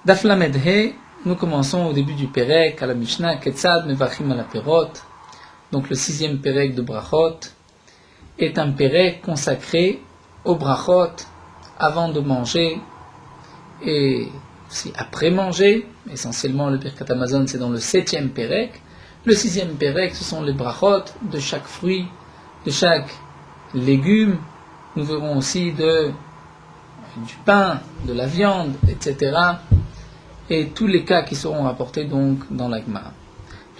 Daf Lamed He, nous commençons au début du Perek, à la Mishnah, Ketzad Mevachim ala Perot. Donc le 6e Perek de Brachot est un Perek consacré aux Brachot avant de manger et aussi après manger. Essentiellement le Birkat Hamazon c'est dans le 7e Perek. Le 6e Perek ce sont les Brachot de chaque fruit, de chaque légume. Nous verrons aussi du pain, de la viande, etc. Et tous les cas qui seront rapportés donc dans la Gemara.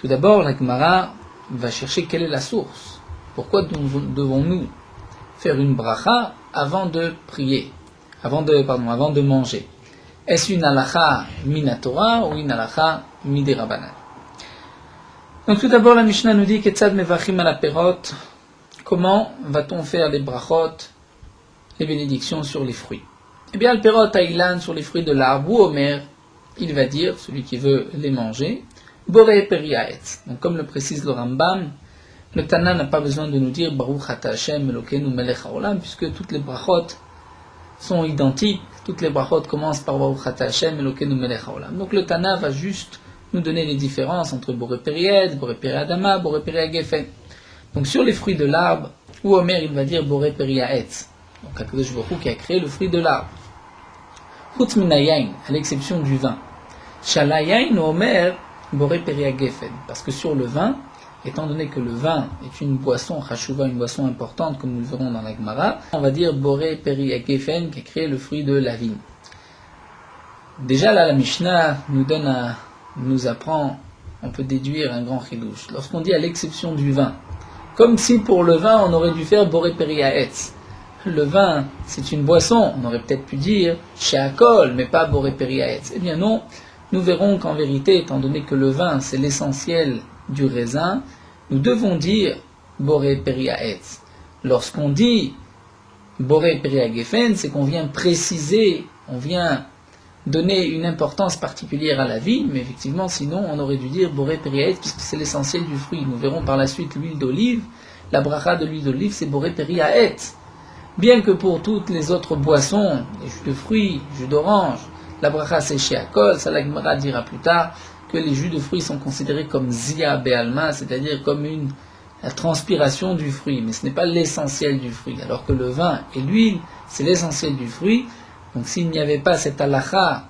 Tout d'abord, la Gemara va chercher quelle est la source. Pourquoi devons-nous faire une bracha avant de prier, avant de manger? Est-ce une halakha minatora ou une halakha midirabanan? Donc tout d'abord, la Mishnah nous dit Ketzad mevachim ala perot. Comment va-t-on faire les brachot, les bénédictions sur les fruits? Eh bien, le perot aïlan sur les fruits de l'arbre ou omer, il va dire, celui qui veut les manger, Boré Periaetz. Donc, comme le précise le Rambam, le Tana n'a pas besoin de nous dire Baruch Ata Hashem Elokeinu Melech Haolam, puisque toutes les brachot sont identiques. Toutes les brachot commencent par Baruch Ata Hashem Elokeinu Melech Haolam. Donc, le Tana va juste nous donner les différences entre Boré Perietz, Boré Periadama, Boré Periagefen. Donc, sur les fruits de l'arbre, ou Omer, il va dire Boré Periaetz. Donc, Akadosh Baruch Hu qui a créé le fruit de l'arbre. Chutz minayain, à l'exception du vin. Shalayain omer boré periagefen. Parce que sur le vin, étant donné que le vin est une boisson, chashuva, une boisson importante, comme nous le verrons dans la Gemara, on va dire boré periagefen, qui a créé le fruit de la vigne. Déjà là, la Mishnah nous apprend, on peut déduire un grand chidouche. Lorsqu'on dit à l'exception du vin, comme si pour le vin on aurait dû faire boré periaetz. Le vin, c'est une boisson, on aurait peut-être pu dire sheakol, mais pas boré periaetz. Eh bien non, nous verrons qu'en vérité, étant donné que le vin, c'est l'essentiel du raisin, nous devons dire boré periaetz. Lorsqu'on dit boré periagefen, c'est qu'on vient préciser, on vient donner une importance particulière à la vigne, mais effectivement, sinon, on aurait dû dire boré periaetz, puisque c'est l'essentiel du fruit. Nous verrons par la suite l'huile d'olive, la bracha de l'huile d'olive, c'est boré periaetz. Bien que pour toutes les autres boissons, les jus de fruits, jus d'orange, la bracha c'est sheakol, ça la Gemara dira plus tard que les jus de fruits sont considérés comme zia be'alma, c'est-à-dire comme la transpiration du fruit, mais ce n'est pas l'essentiel du fruit, alors que le vin et l'huile, c'est l'essentiel du fruit. Donc s'il n'y avait pas cette halakha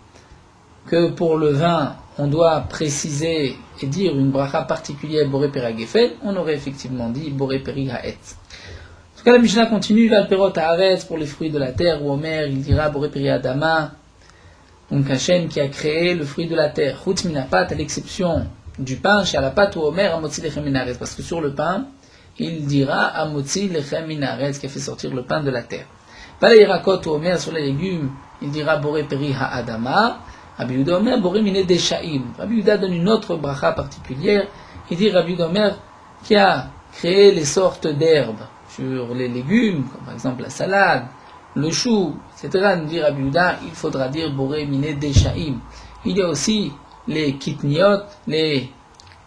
que pour le vin, on doit préciser et dire une bracha particulière boré periagefen, on aurait effectivement dit boré periaetz. Quand la Mishnah continue, va le perot haaretz pour les fruits de la terre, ou Omer, il dira boré periadama, donc Hachem qui a créé le fruit de la terre. Chutz minapat, à l'exception du pain, chez alapat ou Omer, amotzi lechem minaretz, parce que sur le pain, il dira amotzi lechem minaretz, qui a fait sortir le pain de la terre. Pas Irakot ou Omer, sur les légumes, il dira boré peri haadama, Rabbi Yehuda Omer, boré miné deshaim. Rabbi Yehuda donne une autre bracha particulière, il dit Rabbi Yehuda Omer, qui a créé les sortes d'herbes sur les légumes, comme par exemple la salade, le chou, etc., nous dit Rabbi Yehuda, il faudra dire boré miné deshaim. Il y a aussi les kitniot, les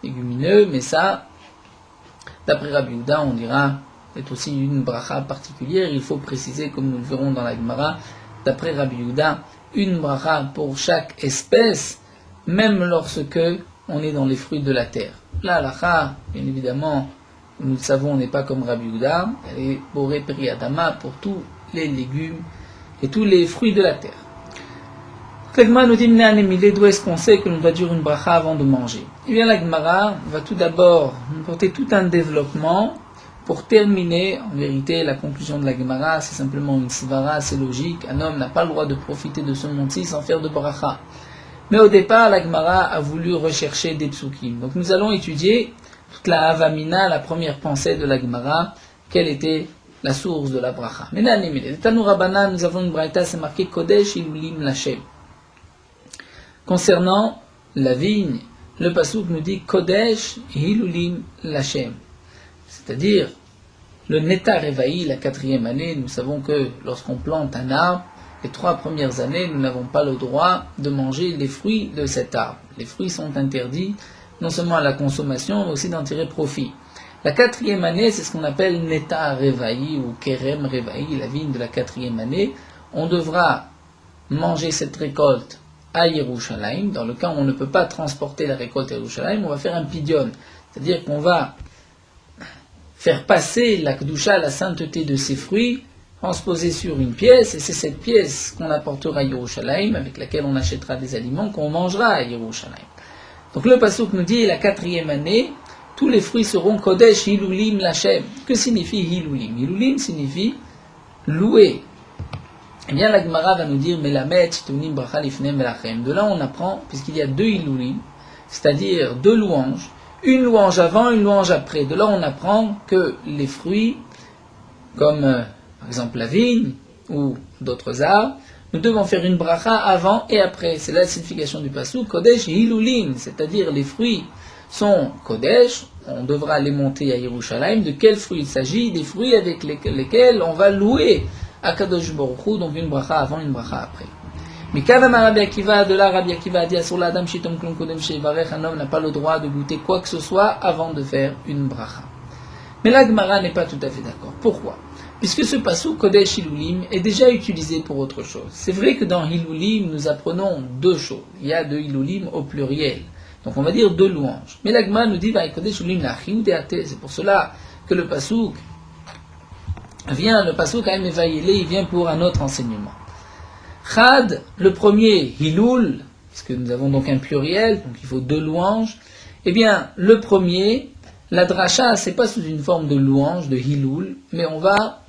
légumineux, mais ça, d'après Rabbi Yehuda, on dira, c'est aussi une bracha particulière, il faut préciser, comme nous le verrons dans la Gemara, d'après Rabbi Yehuda, une bracha pour chaque espèce, même lorsque on est dans les fruits de la terre. La halakha, bien évidemment, nous le savons, on n'est pas comme Rabbi Yehuda, elle est boré periadama pour tous les légumes et tous les fruits de la terre. La Gemara nous dit, d'où est-ce qu'on sait que l'on doit dire une bracha avant de manger? Eh bien, la Gemara va tout d'abord nous porter tout un développement pour terminer. En vérité, la conclusion de la Gemara, c'est simplement une svara, c'est logique. Un homme n'a pas le droit de profiter de ce monde-ci sans faire de bracha. Mais au départ, la Gemara a voulu rechercher des psukim. Donc nous allons étudier toute la Havamina, la première pensée de la Gemara, quelle était la source de la bracha. Mais Tanu Rabbanan, nous avons une braïta, c'est marqué Kodesh Ilulim Lashem. Concernant la vigne, le pasuk nous dit Kodesh Ilulim Lashem. C'est-à-dire, le Netar Evaï, la 4e année, nous savons que lorsqu'on plante un arbre, les 3 premières années, nous n'avons pas le droit de manger les fruits de cet arbre. Les fruits sont interdits, non seulement à la consommation, mais aussi d'en tirer profit. La 4e année, c'est ce qu'on appelle Netar Revaï ou Kerem Revaï, la vigne de la 4e année. On devra manger cette récolte à Yerushalayim. Dans le cas où on ne peut pas transporter la récolte à Yerushalayim, on va faire un pidion. C'est-à-dire qu'on va faire passer la Kedusha, la sainteté de ces fruits, transposer sur une pièce, et c'est cette pièce qu'on apportera à Yerushalayim, avec laquelle on achètera des aliments qu'on mangera à Yerushalayim. Donc le pasuk nous dit, la 4e année, tous les fruits seront Kodesh Hilulim Lachem. Que signifie Hilulim? Hilulim signifie louer. Eh bien, la Gemara va nous dire, Melamed, Shitunim, Bracha, Lifnem, Melachem. De là, on apprend, puisqu'il y a 2 Hilulim, c'est-à-dire 2 louanges, une louange avant, une louange après. De là, on apprend que les fruits, comme par exemple la vigne ou d'autres arbres, nous devons faire une bracha avant et après. C'est la signification du pasuk, Kodesh Hilulim, c'est-à-dire les fruits sont Kodesh, on devra les monter à Yerushalayim. De quels fruits il s'agit? Des fruits avec lesquels on va louer Akadosh Baruch Hu, donc une bracha avant, une bracha après. Mais Kavama Rabbi Akiva, de là Rabbi Akiva a dit Asur l'Adam Shitom Klum Kodem Shevarech, un homme n'a pas le droit de goûter quoi que ce soit avant de faire une bracha. Mais la Gemara n'est pas tout à fait d'accord. Pourquoi? Puisque ce pasuk Kodesh Hilulim est déjà utilisé pour autre chose. C'est vrai que dans Hilulim, nous apprenons 2 choses. Il y a 2 Hilulim au pluriel. Donc on va dire 2 louanges. Mais la Gemara nous dit Kodesh Hilulim Lachiou Deate. C'est pour cela que le pasuk vient, le pasuk Haïm Evayele, il vient pour un autre enseignement. Chad, le premier, Hilul, puisque nous avons donc un pluriel, donc il faut 2 louanges. Eh bien, le premier, la dracha, c'est pas sous une forme de louange, de Hilul, mais on va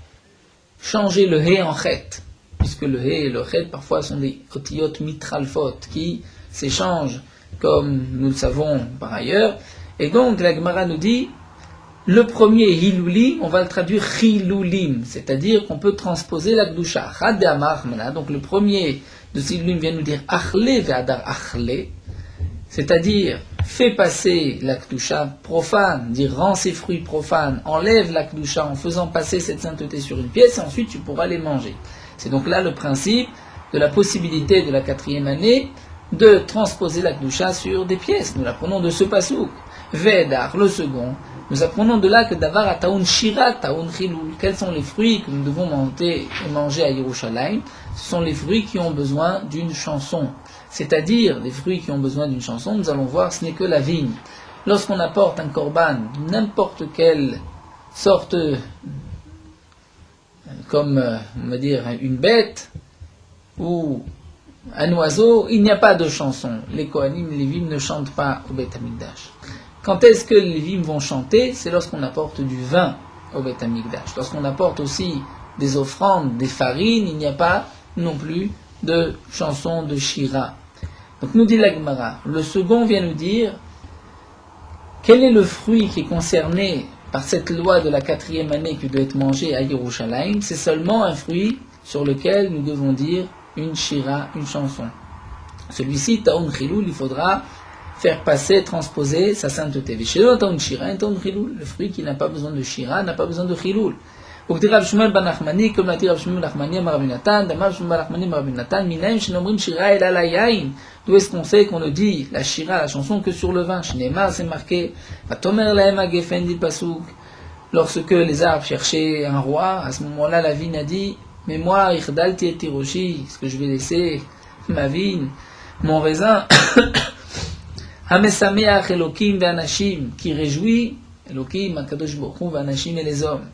changer le He en Chet, puisque le He et le Chet parfois sont des otiyot mitralfot qui s'échangent, comme nous le savons par ailleurs. Et donc, la Gemara nous dit, le premier Hilulim, on va le traduire Hilulim, c'est-à-dire qu'on peut transposer la Kedusha. Donc le premier de ces Hilulim vient nous dire Achle ve'adar Achle, c'est-à-dire fait passer la Kedusha profane, dire rend ses fruits profanes, enlève la Kedusha en faisant passer cette sainteté sur une pièce et ensuite tu pourras les manger. C'est donc là le principe de la possibilité de la 4e année de transposer la Kedusha sur des pièces. Nous l'apprenons de ce pasuk. Ve'adar, le second. Nous apprenons de là que Davar a Taoun Shira, Taoun Chilul. Quels sont les fruits que nous devons monter et manger à Yerushalayim? Ce sont les fruits qui ont besoin d'une chanson. C'est-à-dire, les fruits qui ont besoin d'une chanson, nous allons voir, ce n'est que la vigne. Lorsqu'on apporte un korban, n'importe quelle sorte, comme, on va dire, une bête, ou un oiseau, il n'y a pas de chanson. Les Kohanim, les Lévim ne chantent pas au Beth Amikdash. Quand est-ce que les Lévim vont chanter? C'est lorsqu'on apporte du vin au Beth Amikdash. Lorsqu'on apporte aussi des offrandes, des farines, il n'y a pas non plus de chanson de Shira. Donc nous dit la Gemara, le second vient nous dire quel est le fruit qui est concerné par cette loi de la 4e année qui doit être mangé à Yerushalayim. C'est seulement un fruit sur lequel nous devons dire une Shira, une chanson. Celui-ci, Taoun Chilul, il faudra faire passer, transposer sa sainteté. Le fruit qui n'a pas besoin de Shira, n'a pas besoin de Chilul. Comme l'a dit Rav Shmuel Nachmani à Rabbi Natan, d'où est-ce qu'on sait qu'on ne dit la Shira, la chanson, que sur le vin? Shneemar, c'est marqué. Lorsque les arbres cherchaient un roi, à ce moment-là, la vigne a dit, mais moi, Ichdalti et Tiroshi, est-ce que je vais laisser ma vigne, mon raisin, Hamesameach Elokim ve'anashim, qui réjouit Elokim, Akadosh Baruch Hu, ve'anashim et les hommes.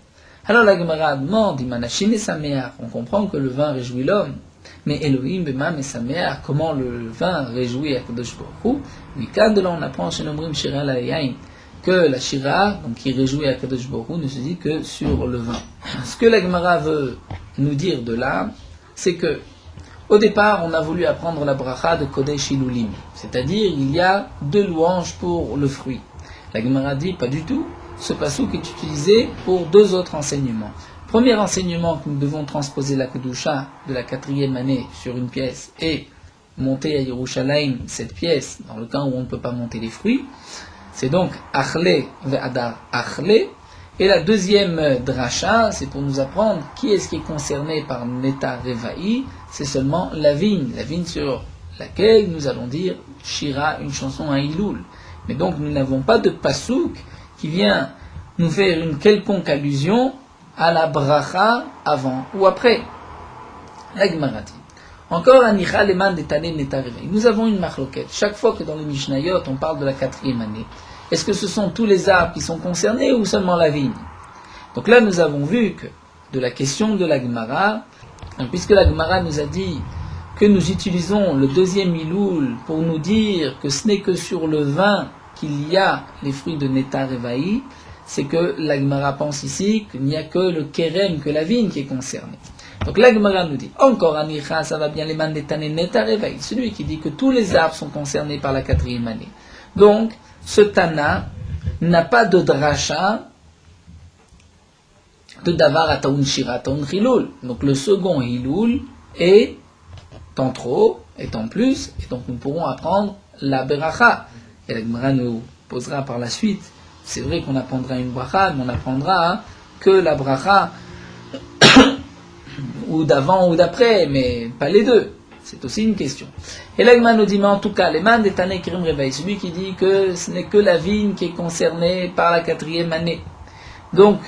Alors la Gemara demande, Imanashim et Sameach, on comprend que le vin réjouit l'homme, mais Elohim b'mam et Sameach, comment le vin réjouit Akadosh Baruch Hu? Oui, quand de là on apprend chez Nomrim Shira la Yain, que la Shira, donc qui réjouit Akadosh Baruch Hu, ne se dit que sur le vin. Ce que la Gemara veut nous dire de là, c'est que au départ, on a voulu apprendre la bracha de Kodesh Hilulim, c'est-à-dire il y a 2 louanges pour le fruit. La Gemara dit pas du tout, ce pasuk est utilisé pour 2 autres enseignements. Premier enseignement que nous devons transposer la Kedusha de la 4e année sur une pièce et monter à Yerushalayim cette pièce, dans le cas où on ne peut pas monter les fruits, c'est donc Achle ve'adar Achle. Et la deuxième dracha, c'est pour nous apprendre qui est-ce qui est concerné par Neta Revaï, c'est seulement la vigne sur laquelle nous allons dire Shira, une chanson, un Hilul. Mais donc nous n'avons pas de pasuk qui vient nous faire une quelconque allusion à la bracha avant ou après. La Gemara dit, Encore Anicha Leman Detane Neta Revaï. Nous avons une marloquette. Chaque fois que dans les Mishnayot on parle de la 4e année, est-ce que ce sont tous les arbres qui sont concernés ou seulement la vigne? Donc là nous avons vu que de la question de la Gemara, puisque la Gemara nous a dit que nous utilisons le 2e Iloul pour nous dire que ce n'est que sur le vin qu'il y a les fruits de Neta Revaï, c'est que la Gemara pense ici qu'il n'y a que le Kerem, que la vigne qui est concernée. Donc la Gemara nous dit, encore Anicha, ça va bien, les man Netane Neta Revaï, celui qui dit que tous les arbres sont concernés par la 4e année. Donc, ce Tana n'a pas de dracha de Davar Ataun Shira Ataun Hiloul. Donc le second Hiloul est en trop, est en plus, et donc nous pourrons apprendre la Beracha. Et la Gemara nous posera par la suite, c'est vrai qu'on apprendra une bracha, mais on apprendra que la bracha ou d'avant ou d'après, mais pas les deux. C'est aussi une question. Et là, nous dit, mais en tout cas, les man des Tané Kirim Revaï, celui qui dit que ce n'est que la vigne qui est concernée par la 4e année. Donc,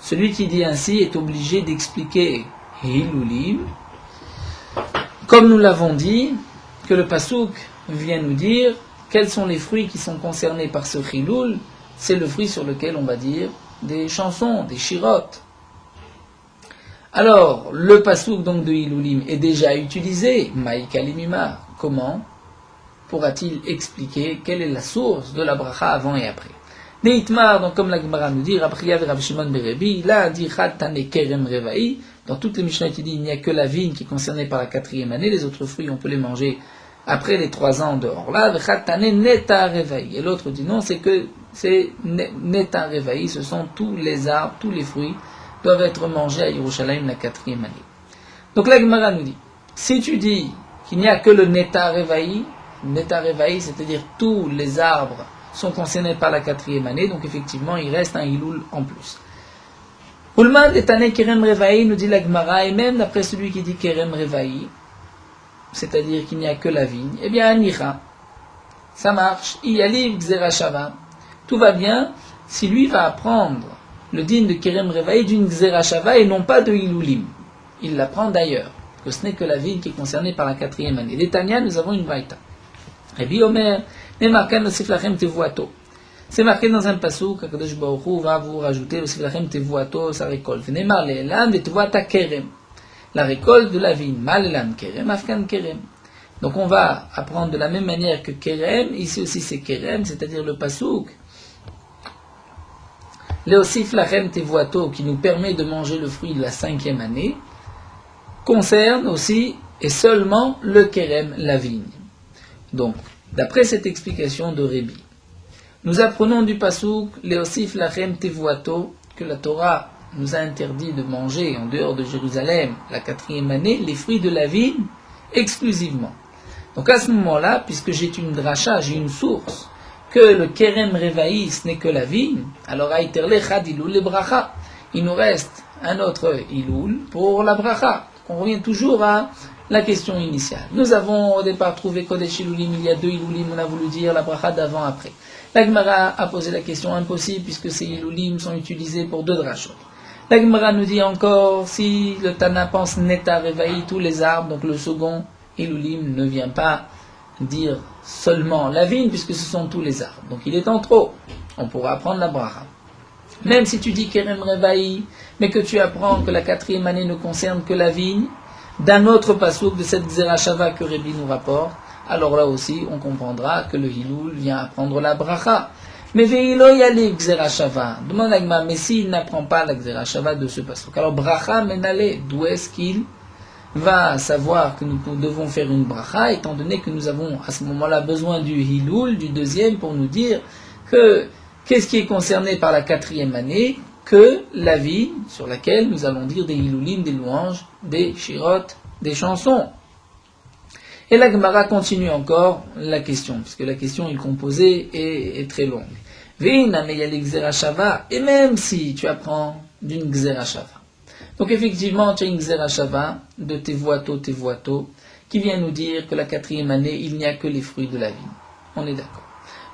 celui qui dit ainsi est obligé d'expliquer Hilulim, comme nous l'avons dit, que le Pasuk vient nous dire quels sont les fruits qui sont concernés par ce Hilul. C'est le fruit sur lequel on va dire des chansons, des shirotes. Alors, le passouk donc de Hilulim est déjà utilisé, Maïkalimima. Comment pourra-t-il expliquer quelle est la source de la bracha avant et après? Neitmar, donc comme la Gemara nous dit, Rabchia et Rabbi Shimon Berebi, là dit Chad Tane Kerem Revaï, dans toutes les Mishnah il dit il n'y a que la vigne qui est concernée par la 4e année, les autres fruits on peut les manger après les 3 ans de Orla, Chad Tane Neta Revaï. Et l'autre dit non, c'est Neta Revaï, ce sont tous les arbres, tous les fruits doivent être mangés à Yerushalayim la 4e année. Donc la Gemara nous dit, si tu dis qu'il n'y a que le Neta Revaï, c'est-à-dire tous les arbres sont concernés par la 4e année, donc effectivement il reste un Hilul en plus. Ulman Etane Kerem Revaï, nous dit la Gemara, et même d'après celui qui dit Kerem Revaï, c'est-à-dire qu'il n'y a que la vigne, eh bien Anicha, ça marche, Iyaliv Xerashava, tout va bien si lui va apprendre le din de Kerem Revaï d'une Xerashava et non pas de Hilulim. Il l'apprend d'ailleurs, que ce n'est que la vigne qui est concernée par la 4e année. Les Tanya, nous avons une braïta. Rabbi Omer, Nemarkan Osif Lachem Tevuato. C'est marqué dans un passouk, Kadosh Baruch Hu va vous rajouter Osif Lachem Tevuato, sa récolte. Nemar Le'elam de Tevuata Kerem. La récolte de la vigne. Malelam Kerem, Afkan Kerem. Donc on va apprendre de la même manière que Kerem, ici aussi c'est Kerem, c'est-à-dire le passouk. Leosif Lachem Tevuato, qui nous permet de manger le fruit de la 5e année, concerne aussi et seulement le Kerem, la vigne. Donc, d'après cette explication de Rébi, nous apprenons du passouk Leosif Lachem Tevuato, que la Torah nous a interdit de manger en dehors de Jérusalem la 4e année les fruits de la vigne exclusivement. Donc à ce moment-là, puisque j'ai une dracha, j'ai une source, que le Kerem Revaï ce n'est que la vigne, alors Aïterle Chad Ilul le bracha. Il nous reste un autre Ilul pour la bracha. On revient toujours à la question initiale. Nous avons au départ trouvé Kodesh Ilulim, il y a 2 Ilulim, on a voulu dire la bracha d'avant-après. La Gemara a posé la question impossible puisque ces Ilulim sont utilisés pour 2 drachot. La Gemara nous dit encore, si le Tana pense Neta Revaï, tous les arbres, donc le second Ilulim ne vient pas dire seulement la vigne puisque ce sont tous les arbres. Donc il est en trop. On pourra apprendre la bracha. Même si tu dis Kerem Revaï, mais que tu apprends que la 4e année ne concerne que la vigne, d'un autre passouk de cette Xerashava que Rébi nous rapporte, alors là aussi on comprendra que le Hilul vient apprendre la bracha. Mais Veilo Yali Xerashava, demande à Gma, mais s'il n'apprend pas la Xerashava de ce passouk, alors bracha menale, d'où est-ce qu'il va savoir que nous devons faire une bracha, étant donné que nous avons à ce moment-là besoin du Hilul, du 2e, pour nous dire que qu'est-ce qui est concerné par la 4e année que la vigne sur laquelle nous allons dire des Hilulim, des louanges, des shirot, des chansons. Et la Gemara continue encore la question, puisque la question est composée et est très longue. Veina meyali Xerashava, et même si tu apprends d'une Xerashava. Donc effectivement, tu as une Xerashava de Tevuato, qui vient nous dire que la 4e année, il n'y a que les fruits de la vigne. On est d'accord.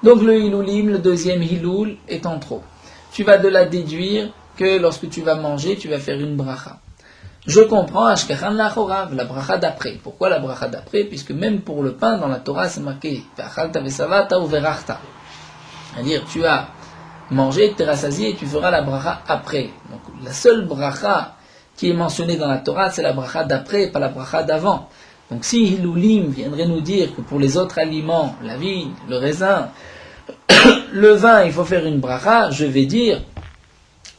Donc le Hilulim, le 2e Hilul, est en trop. Tu vas de là déduire que lorsque tu vas manger, tu vas faire une bracha. je comprends Ashkechan Lachorav, la bracha d'après. Pourquoi la bracha d'après? Puisque même pour le pain, dans la Torah, c'est marqué V'achalta v'savata uverachta. C'est-à-dire, tu as mangé, tu es rassasié et tu feras la bracha après. Donc, la seule bracha qui est mentionnée dans la Torah, c'est la bracha d'après, pas la bracha d'avant. Donc, si Hilulim viendrait nous dire que pour les autres aliments, la vigne, le raisin, le vin, il faut faire une bracha, je vais dire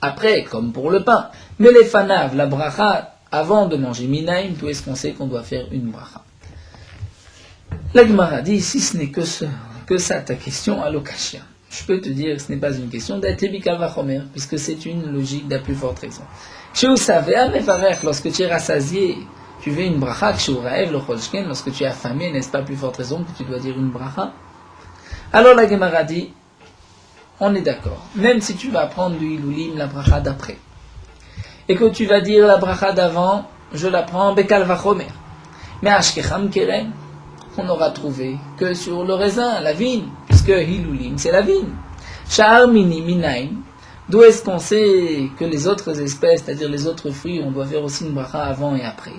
après, comme pour le pain. Mais les fanav, la bracha, avant de manger minaim, tout est-ce qu'on sait qu'on doit faire une bracha? La Gemara dit, si ce n'est que ça ta question, à l'okashia. Je peux te dire que ce n'est pas une question d'Atebika Vachomer, puisque c'est une logique de la plus forte raison. Chez vous savez, lorsque tu es rassasié, tu fais une bracha, chez Uraev, le Cholshken, lorsque tu es affamé, n'est-ce pas plus forte raison que tu dois dire une bracha? Alors la Gemara dit, on est d'accord, même si tu vas prendre du Hilulim, la bracha d'après, et que tu vas dire la bracha d'avant, je la prends Bekal Vachomer. Mais Ashkecham Keren, on aura trouvé que sur le raisin, la vigne, puisque Hilulim, c'est la vigne. Sha'ar mini minaim, d'où est-ce qu'on sait que les autres espèces, c'est-à-dire les autres fruits, on doit faire aussi une bracha avant et après?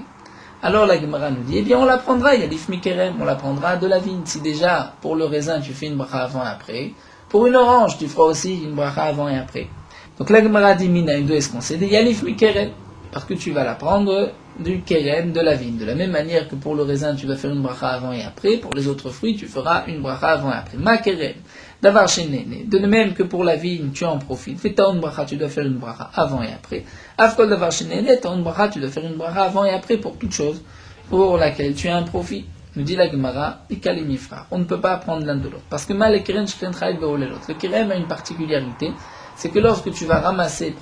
Alors la Gemara nous dit, eh bien on la prendra, Yalif Mikerem, on la prendra de la vigne. Si déjà, pour le raisin, tu fais une bracha avant et après, pour une orange, tu feras aussi une bracha avant et après. Donc la Gemara dit, minaim, d'où est-ce qu'on sait? Yalif Mikerem, parce que tu vas la prendre du kerem, de la vigne. De la même manière que pour le raisin, tu vas faire une bracha avant et après, pour les autres fruits, tu feras une bracha avant et après. Ma kerem, d'avar shenene. De même que pour la vigne, tu en profites. Fais ta une bracha, tu dois faire une bracha avant et après. Afkol d'avar shenene, ta une bracha, tu dois faire une bracha avant et après pour toute chose pour laquelle tu as un profit. Nous dit la Gemara, on ne peut pas apprendre l'un de l'autre. Parce que mal kerem shken chayil beolelot. Le kerem a une particularité, c'est que lorsque tu vas ramasser,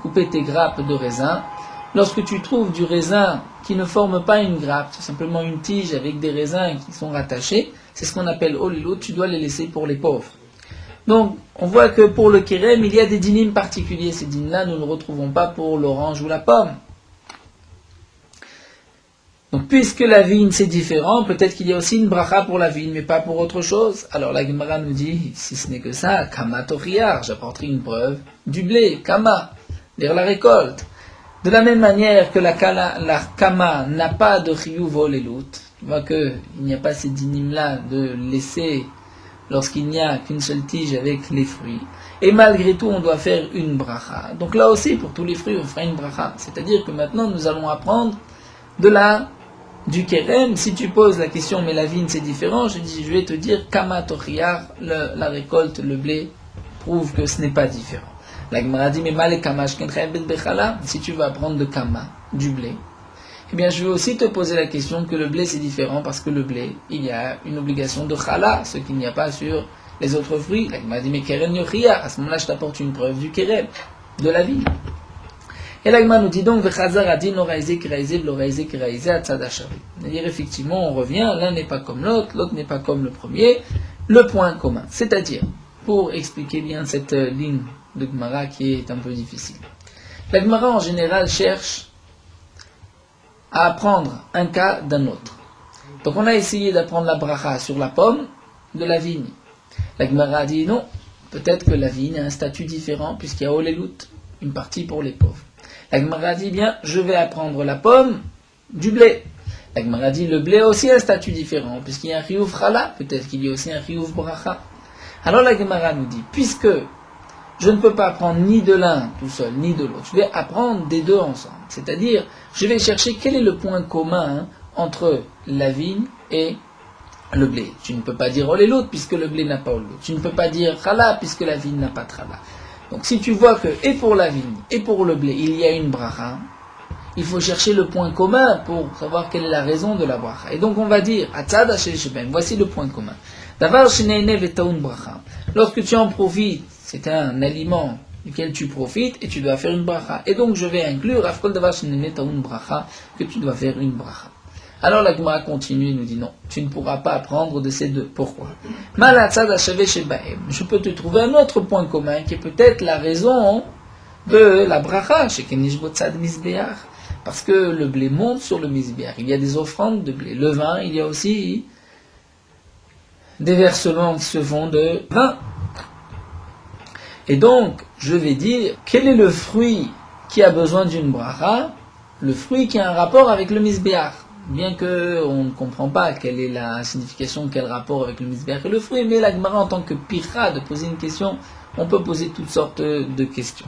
couper tes grappes de raisin, lorsque tu trouves du raisin qui ne forme pas une grappe, c'est simplement une tige avec des raisins qui sont rattachés, c'est ce qu'on appelle olilot, tu dois les laisser pour les pauvres. Donc, on voit que pour le kérem, il y a des dynimes particuliers. Ces dynimes-là, nous ne retrouvons pas pour l'orange ou la pomme. Donc, puisque la vigne, c'est différent, peut-être qu'il y a aussi une bracha pour la vigne, mais pas pour autre chose. Alors, la Gemara nous dit, si ce n'est que ça, kama toriar, j'apporterai une preuve du blé, kama, dire la récolte. De la même manière que la kama n'a pas de chiyuv olelut, tu vois qu'il n'y a pas ces dynimes-là de laisser lorsqu'il n'y a qu'une seule tige avec les fruits. Et malgré tout, on doit faire une bracha. Donc là aussi, pour tous les fruits, on fera une bracha. C'est-à-dire que maintenant, nous allons apprendre du kérem. Si tu poses la question, mais la vigne c'est différent, je vais te dire, kama tochiyar, la récolte, le blé, prouve que ce n'est pas différent. La Gemara dit, mais mal kama bechala, si tu vas prendre de kama, du blé, eh bien je vais aussi te poser la question que le blé c'est différent parce que le blé, il y a une obligation de chala, ce qu'il n'y a pas sur les autres fruits. La Gemara dit, mais keren yochia, à ce moment-là je t'apporte une preuve du kérem, de la vie. Et la Gemara nous dit donc, v'chazar adin l'oraïzé kiraïzé l'oraïzé kiraïzé atzadashavi. C'est-à-dire effectivement on revient, l'un n'est pas comme l'autre, l'autre n'est pas comme le premier, le point commun. C'est-à-dire, pour expliquer bien cette ligne de Gemara qui est un peu difficile. La Gemara en général cherche à apprendre un cas d'un autre. Donc on a essayé d'apprendre la bracha sur la pomme de la vigne. La Gemara a dit non, peut-être que la vigne a un statut différent puisqu'il y a olelut, une partie pour les pauvres. La Gemara a dit bien, je vais apprendre la pomme du blé. La Gemara a dit le blé a aussi un statut différent puisqu'il y a un chiyuv chala, peut-être qu'il y a aussi un chiyuv bracha. Alors la Gemara nous dit, puisque je ne peux pas apprendre ni de l'un tout seul, ni de l'autre. Je vais apprendre des deux ensemble. C'est-à-dire, je vais chercher quel est le point commun entre la vigne et le blé. Tu ne peux pas dire olelut puisque le blé n'a pas olelut. Tu ne peux pas dire chala puisque la vigne n'a pas de chala. Donc si tu vois que, et pour la vigne, et pour le blé, il y a une bracha, il faut chercher le point commun pour savoir quelle est la raison de la bracha. Et donc on va dire, voici le point commun. Lorsque tu en profites, c'est un aliment duquel tu profites et tu dois faire une bracha. Et donc je vais inclure que tu dois faire une bracha. Alors la Gemara continue et nous dit non, tu ne pourras pas apprendre de ces deux. Pourquoi? Je peux te trouver un autre point commun qui est peut-être la raison de la bracha. Parce que le blé monte sur le misbéach. Il y a des offrandes de blé. Le vin, il y a aussi des versements qui se font de vin. Et donc, je vais dire, quel est le fruit qui a besoin d'une bracha? le fruit qui a un rapport avec le misbéach. Bien que on ne comprend pas quelle est la signification, quel rapport avec le misbéach et le fruit, mais la Gemara en tant que pira de poser une question, on peut poser toutes sortes de questions.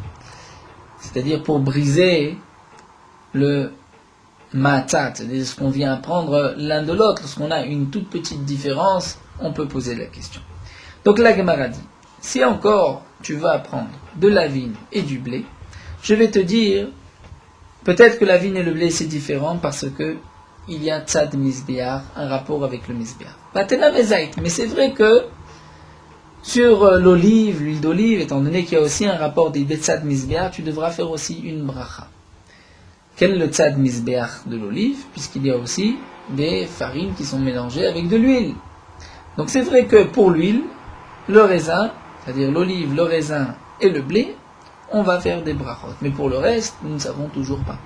C'est-à-dire pour briser le matat, c'est-à-dire ce qu'on vient apprendre l'un de l'autre, lorsqu'on a une toute petite différence, on peut poser la question. Donc la Gemara dit, si encore tu vas apprendre de la vigne et du blé, je vais te dire, peut-être que la vigne et le blé c'est différent parce que il y a tzad misbéach, un rapport avec le misbéach. Mais c'est vrai que sur l'olive, l'huile d'olive, étant donné qu'il y a aussi un rapport des tzad misbéach, tu devras faire aussi une bracha. Quel est le tzad misbéach de l'olive? Puisqu'il y a aussi des farines qui sont mélangées avec de l'huile. Donc c'est vrai que pour l'huile, le raisin, c'est-à-dire l'olive, le raisin et le blé, on va faire des brachot. Mais pour le reste, nous ne savons toujours pas.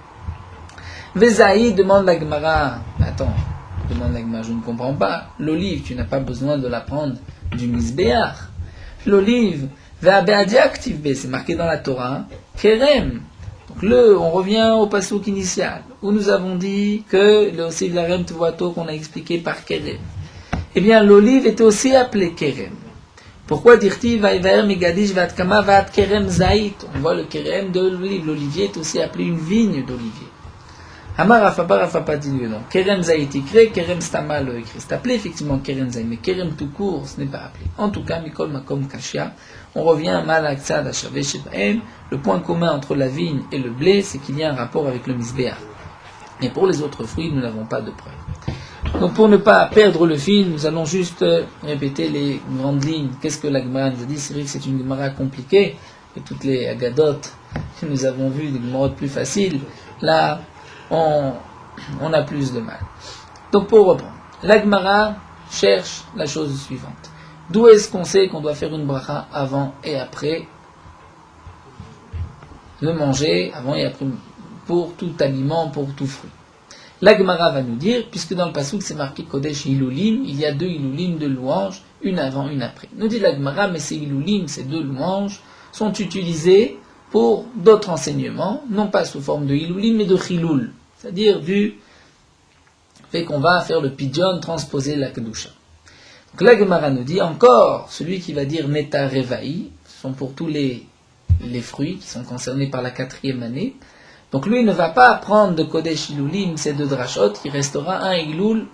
Vezaï demande la Gemara, attends, demande la Gemara, je ne comprends pas. L'olive, tu n'as pas besoin de la prendre du misbéach. L'olive, c'est marqué dans la Torah, kerem. Donc on revient au passouk initial, où nous avons dit que le aussi la rem tevoato qu'on a expliqué par kerem. Eh bien, l'olive était aussi appelée kerem. Pourquoi dire-t-il Vaïver megadish vatkama vat kerem zaït? On voit le kerem de l'olive. L'olivier est aussi appelé une vigne d'olivier. Amar Rafapa Rafapa dit non. Kerem zaït écrit, kerem stama le écrit. C'est appelé effectivement kerem zaït, mais kerem tout court, ce n'est pas appelé. En tout cas, mikol makom kashia. On revient à malaktsad achave shebaem. Le point commun entre la vigne et le blé, c'est qu'il y a un rapport avec le misbéach. Mais pour les autres fruits, nous n'avons pas de preuve. Donc pour ne pas perdre le fil, nous allons juste répéter les grandes lignes. Qu'est-ce que la Gemara nous a dit? C'est vrai que c'est une Gemara compliquée, et toutes les agadotes que nous avons vues, des Gemarotes plus faciles, là, on a plus de mal. Donc pour reprendre, la Gemara cherche la chose suivante. D'où est-ce qu'on sait qu'on doit faire une bracha avant et après le manger, avant et après, pour tout aliment, pour tout fruit? La Gemara va nous dire, puisque dans le passouk c'est marqué Kodesh Ilulim, il y a deux Ilulim de louanges, une avant, une après. Nous dit la Gemara, mais ces Ilulim, ces deux louanges, sont utilisés pour d'autres enseignements, non pas sous forme de Ilulim, mais de Chilul, c'est-à-dire du fait qu'on va faire le pidyon, transposer la Kedusha. Donc la Gemara nous dit encore, celui qui va dire Neta Revaï, ce sont pour tous les fruits qui sont concernés par la 4e année. Donc lui ne va pas apprendre de Kodesh Ilulim, ces deux drachot, il restera un Ilul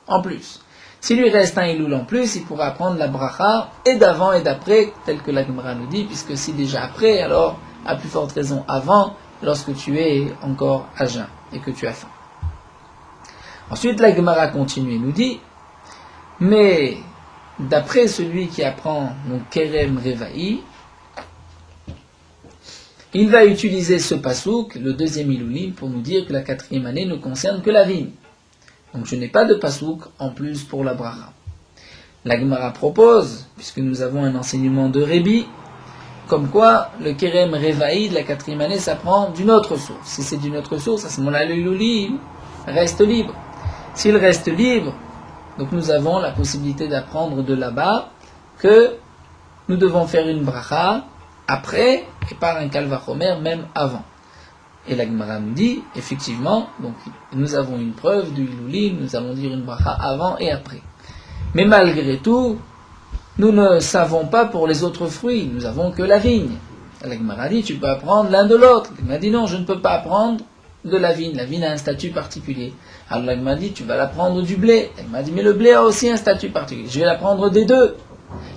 en plus. S'il lui reste un Ilul en plus, il pourra apprendre la bracha et d'avant et d'après, tel que la Gemara nous dit, puisque si déjà après, alors à plus forte raison avant, lorsque tu es encore à jeun et que tu as faim. Ensuite la Gemara continue et nous dit, mais d'après celui qui apprend donc Kerem Revaï, il va utiliser ce pasouk, le deuxième Ilulim, pour nous dire que la 4e année ne concerne que la vigne. Donc je n'ai pas de pasouk en plus pour la bracha. La Gemara propose, puisque nous avons un enseignement de Rébi, comme quoi le Kerem Revaï de la 4e année s'apprend d'une autre source. Si c'est d'une autre source, à ce moment-là le Ilulim reste libre. S'il reste libre, donc nous avons la possibilité d'apprendre de là-bas que nous devons faire une bracha après, et par un kalvachomer même avant. Et la Gemara nous dit, effectivement, donc nous avons une preuve du Ilulim, nous allons dire une bracha avant et après. Mais malgré tout, nous ne savons pas pour les autres fruits, nous avons que la vigne. La Gemara dit, tu peux apprendre l'un de l'autre. La Gemara dit, non, je ne peux pas apprendre de la vigne a un statut particulier. Alors la Gemara dit, tu vas l'apprendre du blé. La Gemara dit, mais le blé a aussi un statut particulier, je vais l'apprendre des deux.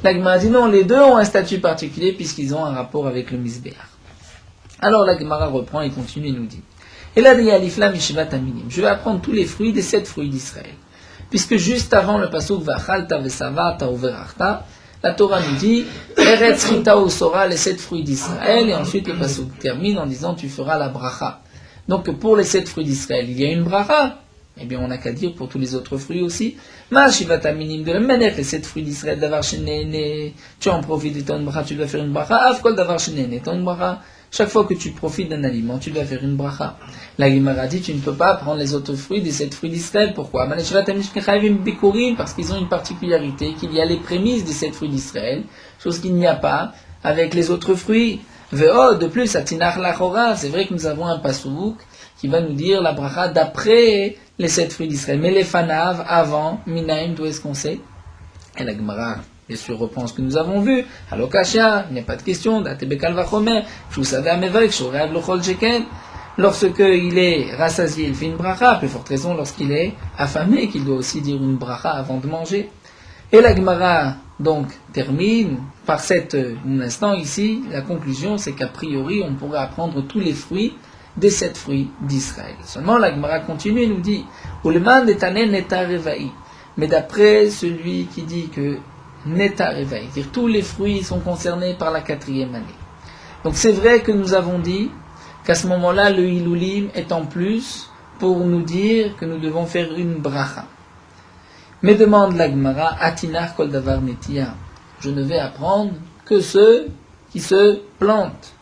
La Gemara dit non, les deux ont un statut particulier puisqu'ils ont un rapport avec le misbéach. Alors la Gemara reprend et continue et nous dit, et là, je vais apprendre tous les fruits des 7 fruits d'Israël. Puisque juste avant le pasuk Vachalta vesavata uverachta, la Torah nous dit Eretz chita usora, les 7 fruits d'Israël, et ensuite le pasuk termine en disant tu feras la bracha. Donc pour les 7 fruits d'Israël, il y a une bracha. Eh bien, on n'a qu'à dire pour tous les autres fruits aussi. Ma shivata minim, de la manière que les 7 fruits d'Israël, davar shenene, tu en profites de ton bracha, tu dois faire une bracha. Afkol davar shenene, ton bracha. Chaque fois que tu profites d'un aliment, tu dois faire une bracha. La Gemara dit, tu ne peux pas prendre les autres fruits des 7 fruits d'Israël. Pourquoi? Parce qu'ils ont une particularité, qu'il y a les prémices des 7 fruits d'Israël, chose qu'il n'y a pas avec les autres fruits. De plus, à Tinach Lachora, c'est vrai que nous avons un pasouk qui va nous dire la bracha d'après les 7 fruits d'Israël. Mais les fanav, avant, minaim, d'où est-ce qu'on sait? Et la Gemara, bien sûr, reprend ce que nous avons vu. Halokashia, il n'y a pas de question. Datebekal vachomer, Shusada mevek, Shorev lochol sheken. Lorsque il est rassasié, il fait une bracha. À plus forte raison, lorsqu'il est affamé, qu'il doit aussi dire une bracha avant de manger. Et la Gemara, donc, termine par cet instant ici. La conclusion, c'est qu'a priori, on pourrait apprendre tous les fruits des 7 fruits d'Israël. Seulement, la Gemara continue et nous dit Uleman netane neta revaï. Mais d'après celui qui dit que neta revaï, c'est-à-dire tous les fruits sont concernés par la 4e année. Donc, c'est vrai que nous avons dit qu'à ce moment-là, le Hilulim est en plus pour nous dire que nous devons faire une bracha. Mais demande la Gemara, Atinar kol davar netia. Je ne vais apprendre que ceux qui se plantent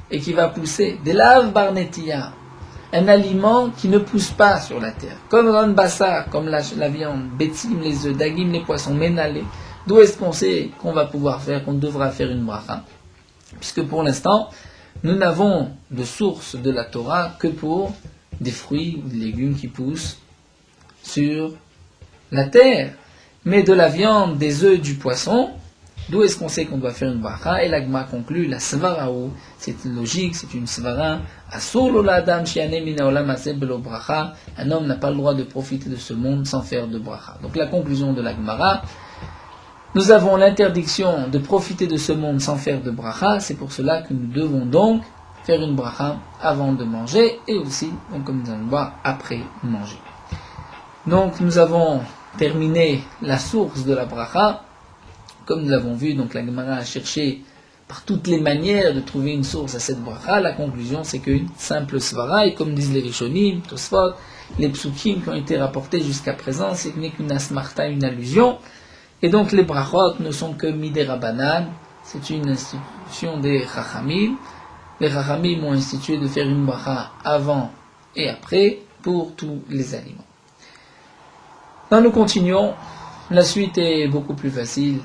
et qui va pousser. Des laves bar netia. Un aliment qui ne pousse pas sur la terre. Comme ran bassa, comme la viande, betim, les œufs, dagim, les poissons, ménalés. D'où est-ce qu'on sait qu'on va pouvoir faire, qu'on devra faire une bracha? Puisque pour l'instant, nous n'avons de source de la Torah que pour des fruits ou des légumes qui poussent sur la terre, mais de la viande, des œufs, du poisson, d'où est-ce qu'on sait qu'on doit faire une bracha? Et l'agma conclut, la svaraou, c'est logique, c'est une svara, asur la adam shiane mina olam aseh belo bracha, un homme n'a pas le droit de profiter de ce monde sans faire de bracha. Donc la conclusion de l'agmara, nous avons l'interdiction de profiter de ce monde sans faire de bracha, c'est pour cela que nous devons donc faire une bracha avant de manger, et aussi, donc, comme nous allons le voir, après manger. Donc nous avons terminé la source de la bracha. Comme nous l'avons vu, donc la Gemara a cherché par toutes les manières de trouver une source à cette bracha. La conclusion, c'est qu'une simple svara, et comme disent les Rishonim, Tosfot, les psukim qui ont été rapportés jusqu'à présent, ce n'est qu'une asmarta, une allusion. Et donc les brachot ne sont que midé rabanan, c'est une institution des chachamim. Les chachamim ont institué de faire une bracha avant et après pour tous les aliments. Nous continuons. La suite est beaucoup plus facile.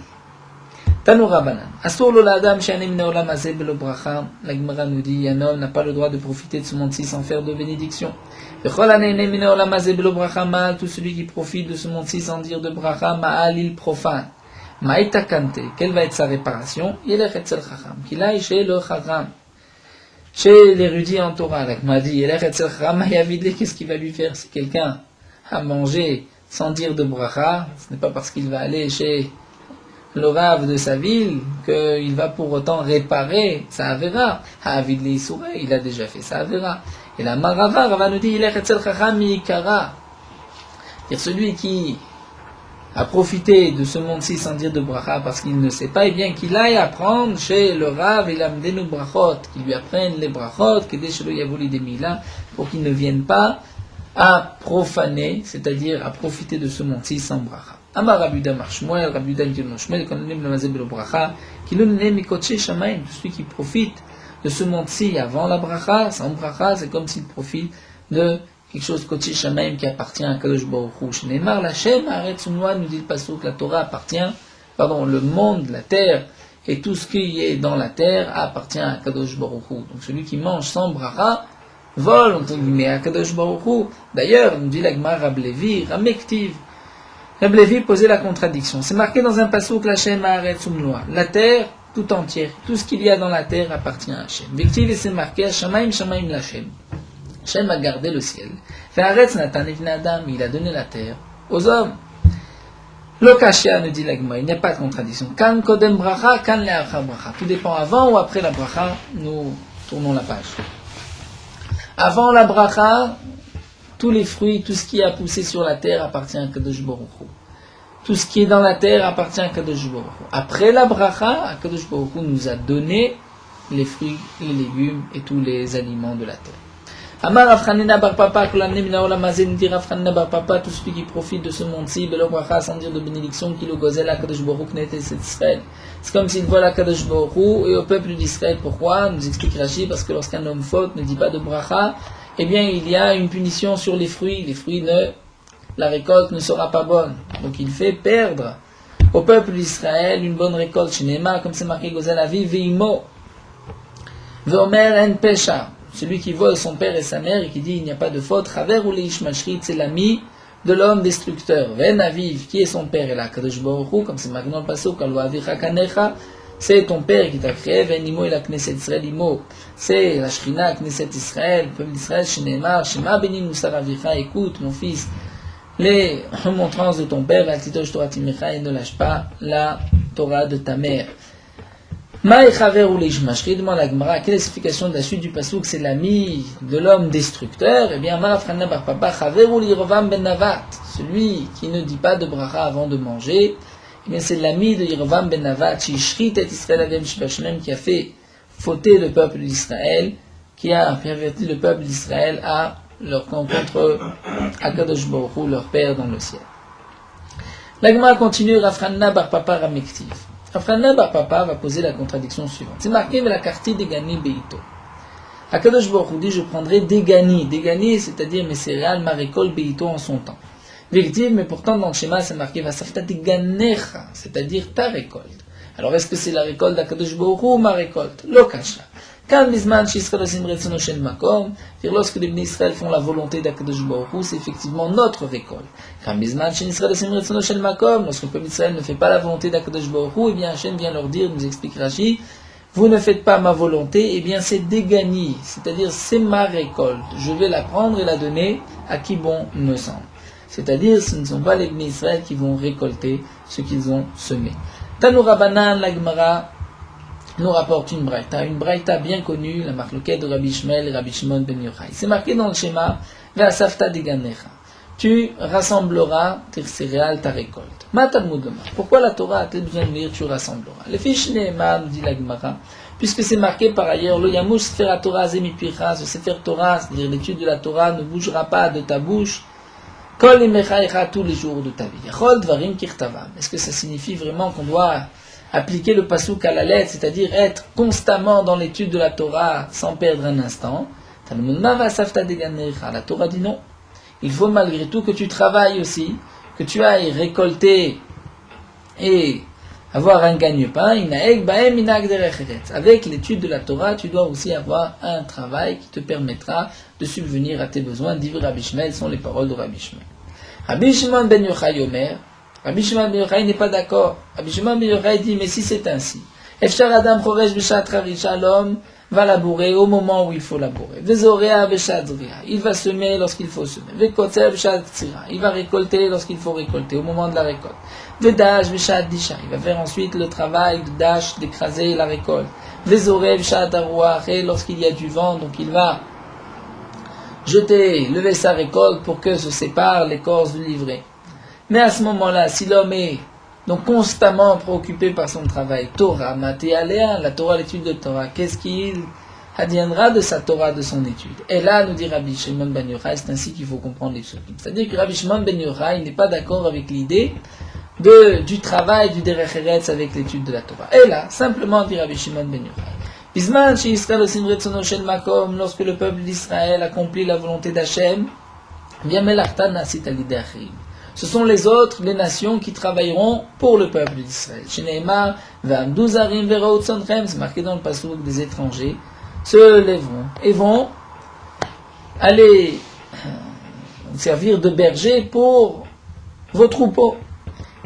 Tanu Rabanan. Asur lo l'adam she'anem min ha'olam hazeh belo bracha. La Gemara nous dit un homme n'a pas le droit de profiter de ce monde-ci sans faire de bénédiction. V'chol ha'nehenem min ha'olam hazeh belo bracha ma'al, tout celui qui profite de ce monde-ci sans dire de bracha ma'al, il profane. Ma'ita kante. Quelle va être sa réparation? Yelech etzel chacham. Qu'il aille chez le chacham. Chez l'érudit en Torah. La Gemara dit Yelech etzel chacham ma'yavidle. Qu'est-ce qu'il va lui faire si quelqu'un a mangé sans dire de bracha? Ce n'est pas parce qu'il va aller chez le rave de sa ville qu'il va pour autant réparer sa avera. Ha'avid le'isure, il a déjà fait sa avera. Et la Marava, Rava nous dit Ilech etzel chacham mi'ikara. C'est celui qui a profité de ce monde-ci sans dire de bracha parce qu'il ne sait pas, et bien qu'il aille apprendre chez le rave et l'amdenu brachot, qu'il lui apprenne les brachot, que des shelo yavoli des mila, pour qu'il ne vienne pas à profaner, c'est-à-dire à profiter de ce monde-ci sans bracha. Amar Rabbi Yuda Mar Shmuel, Rabbi Yuda dit non Shmuel, qu'on aime le mazé belo bracha, qu'il ne mikotche shamaim, celui qui profite de ce monde-ci avant la bracha, sans bracha, c'est comme s'il profite de quelque chose kotche shamaim qui appartient à Kadosh Baruch Hu. Shneimar Lachem Haaretz U'Noa, nous dit le pasuk, la Torah appartient, le monde, la terre et tout ce qui est dans la terre appartient à Kadosh Baruch Hu. Donc celui qui mange sans bracha vole entre guillemets à Kadosh Baruch Hu. D'ailleurs, nous dit la Gemara Rab Levi, Ramektiv. Rab Levi posait la contradiction. C'est marqué dans un pasuk Lachem Haaretz U'Noa. La terre tout entière, tout ce qu'il y a dans la terre appartient à Hachem. Vektiv, et c'est marqué Shamaim Shamaim Lachem. Hachem a gardé le ciel. Ve'aretz natan livnei adam, il a donné la terre aux hommes. Lokashia, nous dit la Gemara, il n'y a pas de contradiction. Kan kodem bracha, kan le'achar bracha. Tout dépend avant ou après la bracha. Nous tournons la page. Avant la bracha, tous les fruits, tout ce qui a poussé sur la terre appartient à Kadosh Baruch Hu. Tout ce qui est dans la terre appartient à Kadosh Baruch Hu. Après la bracha, Kadosh Baruch Hu nous a donné les fruits, les légumes et tous les aliments de la terre. Amar Rav Chanina bar Papa, Kolamne mina olam hazeh, nous dit Rav Chanina bar Papa, tout celui qui profite de ce monde-ci, belo bracha, sans dire de bénédiction, qui le gozel à Kadosh Baruch Hu knetet Israël. C'est comme s'il vole à Kadosh Baruch Hu et au peuple d'Israël. Pourquoi? Nous explique Rashi, parce que lorsqu'un homme faute ne dit pas de bracha, eh bien il y a une punition sur les fruits. Les fruits la récolte ne sera pas bonne. Donc il fait perdre au peuple d'Israël une bonne récolte. Shneimar, comme c'est marqué gozel avi ve'imo. Ve'omer en pesha. celui qui vole son père et sa mère et qui dit il n'y a pas de faute, Chaver ou Leishmashrit, c'est l'ami de l'homme destructeur. Ven Aviv, qui est son père, et là, Kadosh Baruch Hu, comme c'est marqué dans le pasuk, Alo Avicha Kanecha, c'est ton père qui t'a créé, Ven Imo et la Knesset Israël Imo, c'est la Shrina, Knesset Israël, le peuple d'Israël, Shenemar, Shema Beni Musar Avicha, écoute mon fils, les remontrances de ton père, Altitosh Torah Timecha, et ne lâche pas la Torah de ta mère. Maï Chaver ou Leishmashri, demande à Gemara, quelle est l'explication de la suite du pasuk, c'est l'ami de l'homme destructeur? Eh bien, Marafrana bar papa, Chaver ou Yerovam ben Navat, celui qui ne dit pas de bracha avant de manger, eh bien, c'est l'ami de Yerovam ben Navat, Shishrit et Israël Avem Shibashnem, qui a fait fauter le peuple d'Israël, qui a perverti le peuple d'Israël à leur contre Akadosh Baruch Hu, leur père dans le ciel. La Gemara continue, Rafrana bar papa Ramektiv. Rafrana bar papa va poser la contradiction suivante. C'est marqué la carte Degani Beito. Akadosh Baruch Hu dit je prendrai Degani, c'est-à-dire mes céréales, ma récolte Beito en son temps. Vérité, mais pourtant dans le schéma c'est marqué Vasafta Deganecha, c'est-à-dire ta récolte. Alors est-ce que c'est la récolte d'Akadosh Baruch Hu ou ma récolte? Lokasha. Quand Bisman Shisrael Osim Retzono Shel Makom, lorsque les bénis Israël font la volonté d'Akadosh Baruch Hu, c'est effectivement notre récolte. Quand Bisman Shisrael Osim Retzono Shel Makom, lorsque le peuple d'Israël ne fait pas la volonté d'Akadosh Baruch Hu, eh bien Hachem vient leur dire, nous explique Rashi, vous ne faites pas ma volonté, eh bien c'est dégagné, c'est-à-dire c'est ma récolte. Je vais la prendre et la donner à qui bon me semble. C'est-à-dire ce ne sont pas les bénis Israël qui vont récolter ce qu'ils ont semé. Tanoura Banan, la Gemara nous rapporte une braïta bien connue, la marloquette de Rabbi Shmuel et Rabbi Shimon ben Yochai. C'est marqué dans le schéma, Ve'asafta deganecha. Tu rassembleras tes céréales, ta récolte. Ma Talmud lomar. Pourquoi la Torah a-t-elle besoin de dire tu rassembleras? Le fiche Nehemar, nous dit la Gemara, puisque c'est marqué par ailleurs, lo yamush sefer Torah zemipicha, ce sefer Torah, c'est-à-dire l'étude de la Torah ne bougera pas de ta bouche, kol imechaïcha, tous les jours de ta vie. Yachol dvarim kirtavam. Est-ce que ça signifie vraiment qu'on doit appliquer le pasuk à la lettre, c'est-à-dire être constamment dans l'étude de la Torah sans perdre un instant? La Torah dit non. Il faut malgré tout que tu travailles aussi, que tu ailles récolter et avoir un gagne-pain. Avec l'étude de la Torah, tu dois aussi avoir un travail qui te permettra de subvenir à tes besoins. Dit Rabbi Shmuel, sont les paroles de Rabbi Shmuel. Rabbi Shimon ben Yochai Omer, Rabbi Shimon ben Yochai n'est pas d'accord. Rabbi Shimon ben Yochai dit, mais si c'est ainsi, Efshar Adam Choresh Beshat Charisha, l'homme va labourer au moment où il faut labourer. Vezorea Beshat Zria, il va semer lorsqu'il faut semer. Vekotzer Beshat Tzira, il va récolter lorsqu'il faut récolter, au moment de la récolte. Vedash Beshat Disha, il va faire ensuite le travail de dash, d'écraser la récolte. Vezore Beshat Aruach, et lorsqu'il y a du vent, donc il va lever sa récolte pour que se séparent l'écorce du livret. Mais à ce moment-là, si l'homme est donc constamment préoccupé par son travail, Torah, Maté Aléa, la Torah, l'étude de Torah, qu'est-ce qu'il adviendra de sa Torah, de son étude? Et là, nous dit Rabbi Shimon ben Yochai, c'est ainsi qu'il faut comprendre les psukim. C'est-à-dire que Rabbi Shimon ben Yochai n'est pas d'accord avec l'idée du travail du Derech Eretz avec l'étude de la Torah. Et là, simplement, dit Rabbi Shimon ben Yochai, Bisman shi Yisrael osim retzono shel makom, lorsque le peuple d'Israël accomplit la volonté d'Hachem, bien melartan nasit alidei achirim. Ce sont les autres, les nations, qui travailleront pour le peuple d'Israël. Chez Nehemar, V'amdu zarim v'raot tzonechem, c'est marqué dans le pasuk, des étrangers se lèveront et vont aller servir de berger pour vos troupeaux.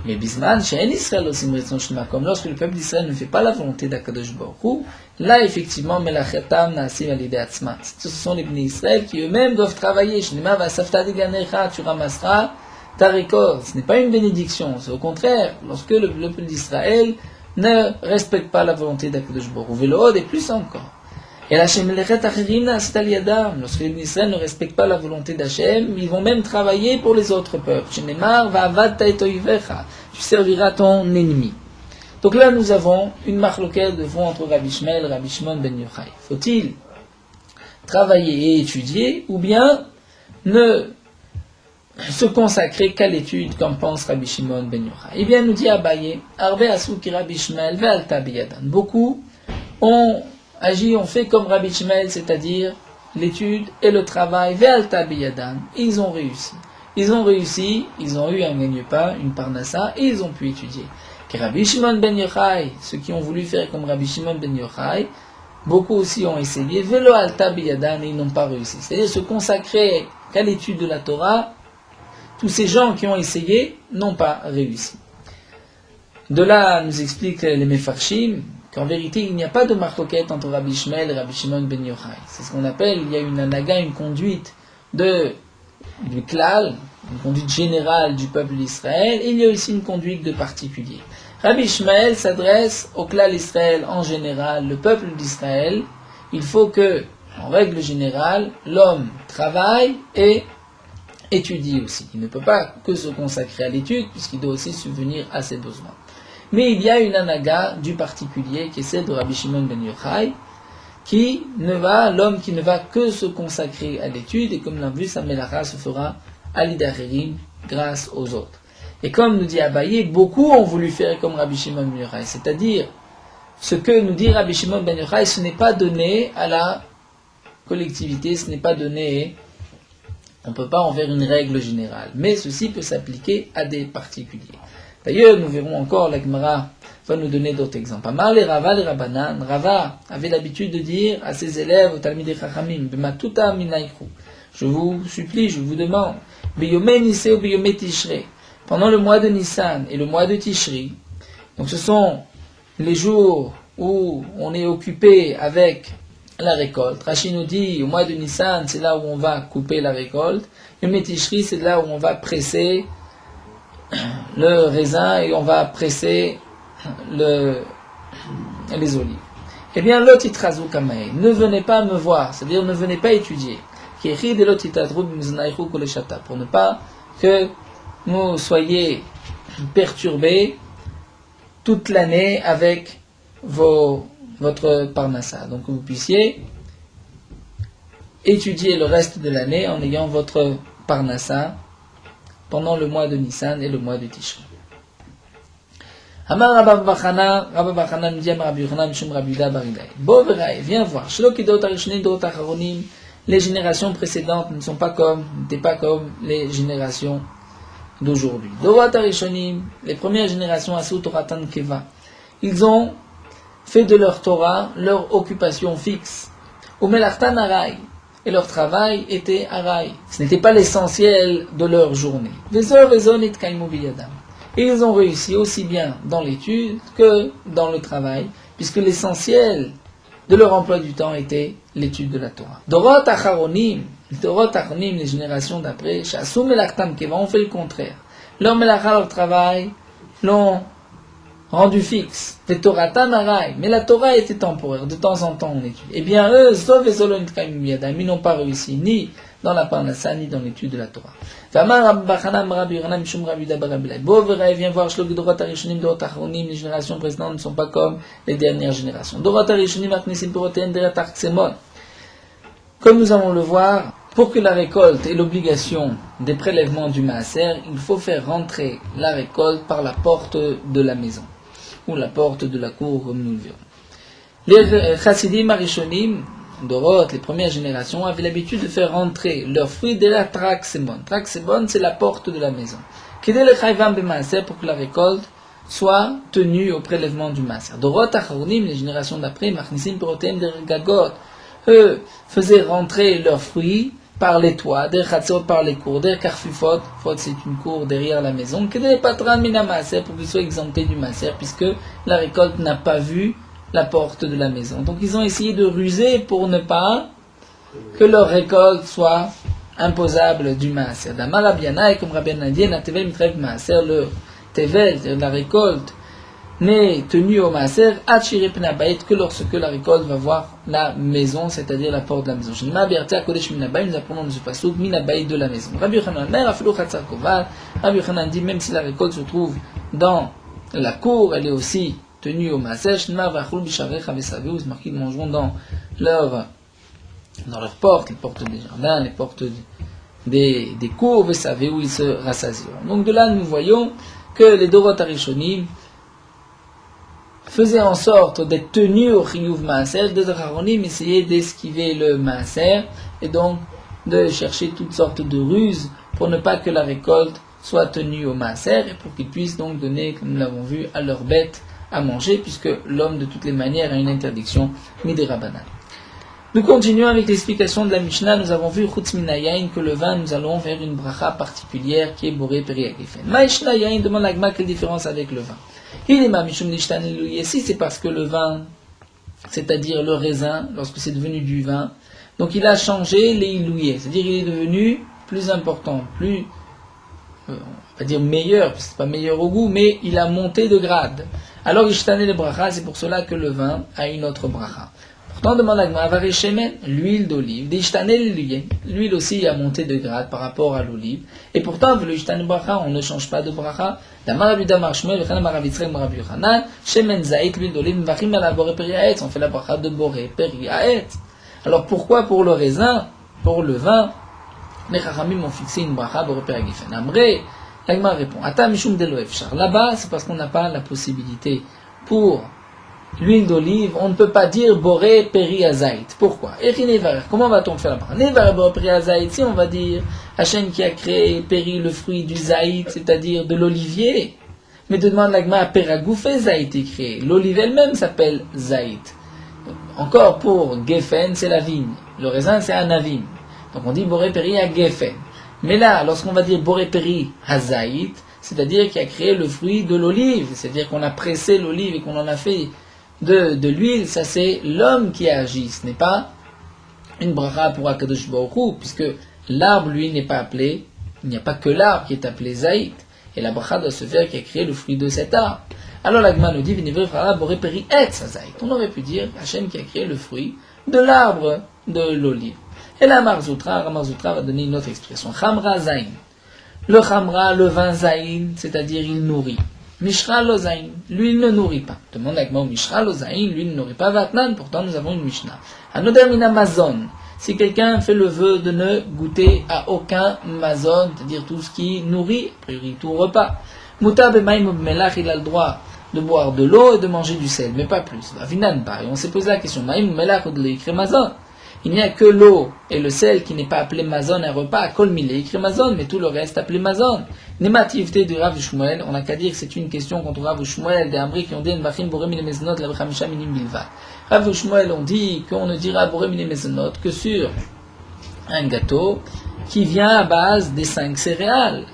Mais Bisman, chez Israël osim retzono shel makom, lorsque le peuple d'Israël ne fait pas la volonté d'Akadosh Baruch Hu, là effectivement, melachatam naasim alidei atzman. Ce sont les bénis Israël qui eux-mêmes doivent travailler. Chez Nehemar, v'asafta deganecha, tu ramasseras ta récolte. Ce n'est pas une bénédiction, c'est au contraire, lorsque le peuple d'Israël ne respecte pas la volonté d'Akadosh Baruch Hu. Velood et plus encore. Et lorsque les bénis d'Israël ne respectent pas la volonté d'Hachem, ils vont même travailler pour les autres peuples. Tu serviras ton ennemi. Donc là, nous avons une marloquette de fond entre Rabbi Shmuel et Rabbi Shimon ben Yochai. Faut-il travailler et étudier, ou bien ne se consacrer qu'à l'étude, comme pense Rabbi Shimon ben Yochai? Eh bien, nous dit Abaye, Arbe Asuki Rabbi Shmuel ve'alta biyadan. Beaucoup ont agi, ont fait comme Rabbi Shmuel, c'est-à-dire l'étude et le travail, ve'alta biyadan. Ils ont réussi. Ils ont réussi, ils ont eu un gagne-pain, une parnassa, et ils ont pu étudier. Que Rabbi Shimon ben Yochai, ceux qui ont voulu faire comme Rabbi Shimon ben Yochai, beaucoup aussi ont essayé, Velo alta biyadan, et ils n'ont pas réussi. C'est-à-dire se consacrer qu'à l'étude de la Torah, tous ces gens qui ont essayé n'ont pas réussi. De là, nous expliquent les Mefarshim qu'en vérité, il n'y a pas de marloquette entre Rabbi Ishmael et Rabbi Shimon ben Yochai. C'est ce qu'on appelle, il y a une anaga, une conduite du klal, une conduite générale du peuple d'Israël, et il y a aussi une conduite de particulier. Rabbi Ishmael s'adresse au klal Israël en général, le peuple d'Israël. Il faut que, en règle générale, l'homme travaille et étudie aussi. Il ne peut pas que se consacrer à l'étude, puisqu'il doit aussi subvenir à ses besoins. Mais il y a une anaga du particulier, qui est celle de Rabbi Shimon ben Yochai, l'homme qui ne va que se consacrer à l'étude, et comme l'a vu, sa melacha se fera à l'idacherim, grâce aux autres. Et comme nous dit Abaye, beaucoup ont voulu faire comme Rabbi Shimon ben Yochai, c'est-à-dire, ce que nous dit Rabbi Shimon ben Yochai, ce n'est pas donné à la collectivité, ce n'est pas donné, on ne peut pas en faire une règle générale, mais ceci peut s'appliquer à des particuliers. D'ailleurs, nous verrons encore, la Gemara va nous donner d'autres exemples. Amar le Rava le Rabbanan, Rava avait l'habitude de dire à ses élèves, au Talmidei Chachamim, B'matuta minaïchu, je vous supplie, je vous demande, B'yomé Nisé ou B'yomé Tishrei, pendant le mois de Nissan et le mois de Tishri, donc ce sont les jours où on est occupé avec la récolte. Rashi nous dit, au mois de Nissan, c'est là où on va couper la récolte, Yomé Tishri, c'est là où on va presser le raisin et on va presser les olives. Eh bien, l'otitrazu kamae, ne venez pas me voir, c'est-à-dire ne venez pas étudier. Pour ne pas que vous soyez perturbés toute l'année avec votre parnassa. Donc que vous puissiez étudier le reste de l'année en ayant votre parnassa pendant le mois de Nissan et le mois de Tishri. Amar Rabba Bachana nous dit Rabbi Yochanan Mishum Rabbi Yuda bar Ilai. Boverai, viens voir. Shelo kidot arishonim dot acharonim. Les générations précédentes n'étaient pas comme les générations d'aujourd'hui. Dorot arishonim, les premières générations asu toratan keva. Ils ont fait de leur Torah leur occupation fixe. Umelachtan arai. Et leur travail était arai. Ce n'était pas l'essentiel de leur journée. Et ils ont réussi aussi bien dans l'étude que dans le travail, puisque l'essentiel de leur emploi du temps était l'étude de la Torah. Dorot acharonim, les générations d'après, Shasum melachtam keva, ont fait le contraire. Leur melacha, leur travail, l'ont rendu fixe. Mais la Torah était temporaire, de temps en temps on étudie. Eh bien eux, ils n'ont pas réussi ni dans la parnassa, ni dans l'étude de la Torah. Viens voir, les générations précédentes ne sont pas comme les dernières générations. Comme nous allons le voir, pour que la récolte ait l'obligation des prélèvements du maaser, il faut faire rentrer la récolte par la porte de la maison, ou la porte de la cour, comme nous le verrons. Les chassidim arishonim, Dorot, les premières générations, avaient l'habitude de faire rentrer leurs fruits de la traxemon. Traxemon, c'est la porte de la maison. Kedel chayvam b'maaser, pour que la récolte soit tenue au prélèvement du maaser. Dorot acharonim, les générations d'après, machnisim pirotem dergagot, eux faisaient rentrer leurs fruits par les toits, der chatzot par les cours, der karfufot, fot c'est une cour derrière la maison, kedel patran mina maaser, pour qu'ils soient exemptés du maaser, puisque la récolte n'a pas vu la porte de la maison. Donc ils ont essayé de ruser pour ne pas que leur récolte soit imposable du maaser. Damar Rabiana, et comme Rabbi a dit, la tevel mitrev maaser, le tevel, c'est-à-dire la récolte, n'est tenue au maaser, atchire pnabait, que lorsque la récolte va voir la maison, c'est-à-dire la porte de la maison. Shnima bertia kodesh minabait, nous apprenons dans ce passouk, minabait de la maison. Rabbi Yochanan, mer afilo chatzar koval, Rabbi Yochanan dit, même si la récolte se trouve dans la cour, elle est aussi tenus au maaser, ils marquent, ils mangeront dans leurs portes, les portes des jardins, les portes des cours, vous savez où ils se rassasieront. Donc de là, nous voyons que les Dorot Arishonim faisaient en sorte d'être tenus au Chiyuv Maaser, des Acharonim essayaient d'esquiver le Maaser, et donc de chercher toutes sortes de ruses pour ne pas que la récolte soit tenue au Maaser, et pour qu'ils puissent donc donner, comme nous l'avons vu, à leurs bêtes à manger, puisque l'homme, de toutes les manières, a une interdiction midei Rabbanan. Nous continuons avec l'explication de la Mishnah. Nous avons vu Chutz min hayayin, que le vin, nous allons vers une bracha particulière qui est boré peri hagefen. Ma'ishna yayin, demande la Gemara quelle différence avec le vin. Il est ma mishum nishtan ilouye. Si c'est parce que le vin, c'est-à-dire le raisin, lorsque c'est devenu du vin, donc il a changé les ilouye, c'est-à-dire il est devenu plus important, plus, on va dire meilleur, parce que c'est pas meilleur au goût, mais il a monté de grade. Alors ishtane le bracha, c'est pour cela que le vin a une autre bracha. Pourtant, demande la Gemara, avare shemen, l'huile d'olive, d'ishtane l'huile, l'huile aussi a monté de grade par rapport à l'olive, et pourtant, le ishtane bracha, on ne change pas de bracha. Damar Rabbi Damar Shmuel, v'chan Amar Rav Yitzchak Bar Rabbi Yochanan, shemen zait, l'huile d'olive, mvachim ala boré peri haetz, on fait la bracha de boré peri haetz. Alors pourquoi pour le raisin, pour le vin, les Chachamim ont fixé une bracha boré peri hagefen? Amré, la Gemara répond, ata mishum de lo efshar. Là-bas, c'est parce qu'on n'a pas la possibilité pour l'huile d'olive, on ne peut pas dire boré peri hazait. Pourquoi? Comment va-t-on faire la bracha? Nevarer boré peri hazait, si on va dire Hachem qui a créé peri, le fruit du zaït, c'est-à-dire de l'olivier. Mais demande la Gemara, peragoufé zaït est créé. L'olive elle-même s'appelle zaït. Encore pour gefen, c'est la vigne. Le raisin, c'est un avim. Donc on dit boré peri à gefen. Mais là, lorsqu'on va dire boré peri hazaït, c'est-à-dire qu'il a créé le fruit de l'olive, c'est-à-dire qu'on a pressé l'olive et qu'on en a fait de l'huile, ça c'est l'homme qui a agi, ce n'est pas une bracha pour Akadosh Baruch Hu, puisque l'arbre, lui, n'est pas appelé, il n'y a pas que l'arbre qui est appelé zaït, et la bracha doit se faire qui a créé le fruit de cet arbre. Alors la Gemara nous dit, on aurait pu dire Hachem qui a créé le fruit de l'arbre de l'olive. Et là, Marzoutra va donner une autre expression. Chamra zayin. Le chamra, le vin zayin, c'est-à-dire il nourrit. Mishra lo zayin, lui il ne nourrit pas. Demande la Gemara, Mishra lo zayin, lui il ne nourrit pas. Vatnan, pourtant nous avons une Mishnah. Anoder min mazon. Si quelqu'un fait le vœu de ne goûter à aucun mazon, c'est-à-dire tout ce qui nourrit, a priori tout repas. Muta b'maim melach, il a le droit de boire de l'eau et de manger du sel, mais pas plus. Vinan pas. Et on s'est posé la question, maim melach ou de l'écrit mazon. Il n'y a que l'eau et le sel qui n'est pas appelé mazon, un repas, kol mille écrit mazon, mais tout le reste appelé mazon. Némativité du Rav Shmuel, on n'a qu'à dire que c'est une question contre Rav Shmuel, des Amri qui ont dit Nbachim boré mine mezonot la b'chamisha minim bilva. Rav Shmuel ont dit qu'on ne dira boré mine mezonot que sur un gâteau qui vient à base des 5 céréales.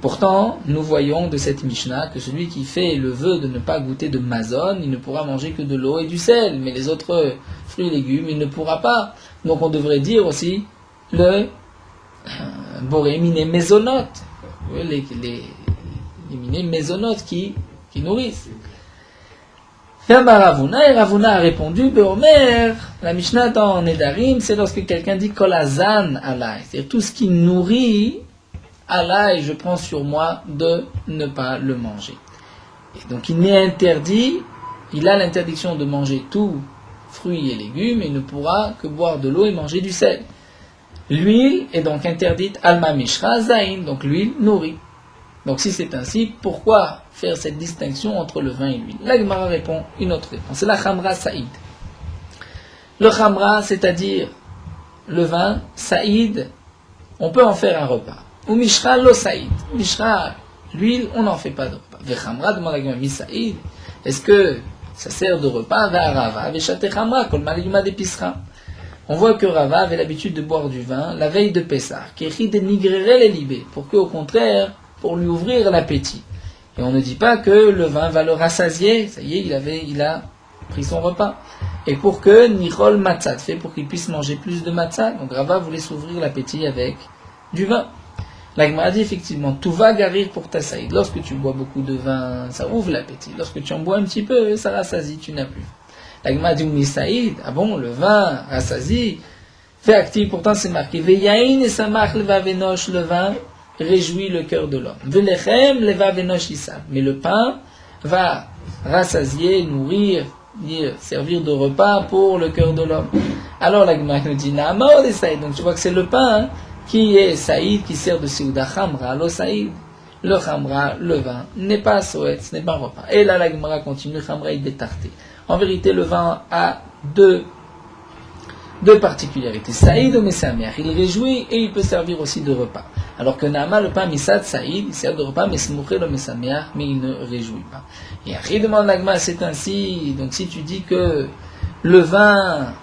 Pourtant, nous voyons de cette Mishnah que celui qui fait le vœu de ne pas goûter de mazon, il ne pourra manger que de l'eau et du sel, mais les autres fruits et légumes, il ne pourra pas. Donc on devrait dire aussi le boré mine mezonot, les mine mezonot qui nourrissent. Et Ravuna a répondu, Beomer, la Mishnah dans Nedarim, c'est lorsque quelqu'un dit kolazan alay, c'est-à-dire tout ce qui nourrit alay, je prends sur moi de ne pas le manger. Et donc il n'est interdit, il a l'interdiction de manger tout fruits et légumes, et ne pourra que boire de l'eau et manger du sel. L'huile est donc interdite, alma mishra zain, donc l'huile nourrit. Donc si c'est ainsi, pourquoi faire cette distinction entre le vin et l'huile? La Gemara répond une autre réponse, c'est la chamra saïd. Le chamra, c'est-à-dire le vin, saïd, on peut en faire un repas. Ou mishra lo saïd. Mishra, l'huile, on n'en fait pas de repas. Ve chamra, demande la Gemara, mi saïd, est-ce que ça sert de repas? Ve rava, ve chate chamra, kol maligma de pisra. On voit que Rava avait l'habitude de boire du vin la veille de Pessah, qui écrit dénigrerait les libés, pour qu'au contraire, pour lui ouvrir l'appétit. Et on ne dit pas que le vin va le rassasier, ça y est, il a pris son repas. Et pour que Nichol Matzat, fait pour qu'il puisse manger plus de matzah, donc Rava voulait s'ouvrir l'appétit avec du vin. La Gemara dit effectivement, tout va garir pour ta saïd. Lorsque tu bois beaucoup de vin, ça ouvre l'appétit. Lorsque tu en bois un petit peu, ça rassasie, tu n'as plus. La Gemara dit, mi saïd, ah bon, le vin rassasie, fait actif, pourtant c'est marqué, veyain et samach leva venosh, le vin réjouit le cœur de l'homme. Velechem leva venosh isab, mais le pain va rassasier, nourrir, servir de repas pour le cœur de l'homme. Alors la Gemara nous dit, naama de saïd, donc tu vois que c'est le pain qui est saïd, qui sert de seuda chamra, lo saïd. Le chamra, le vin, n'est pas soet, ce n'est pas un repas. Et là la Gemara continue, chamra est détarté. En vérité, le vin a deux particularités. Saïd ou mesamer, il réjouit et il peut servir aussi de repas. Alors que Naama, le pain Misad Saïd, il sert de repas, mais Smouché le Mesameach, mais il ne réjouit pas. Et Ari demande l'Agma, c'est ainsi, donc si tu dis que le vin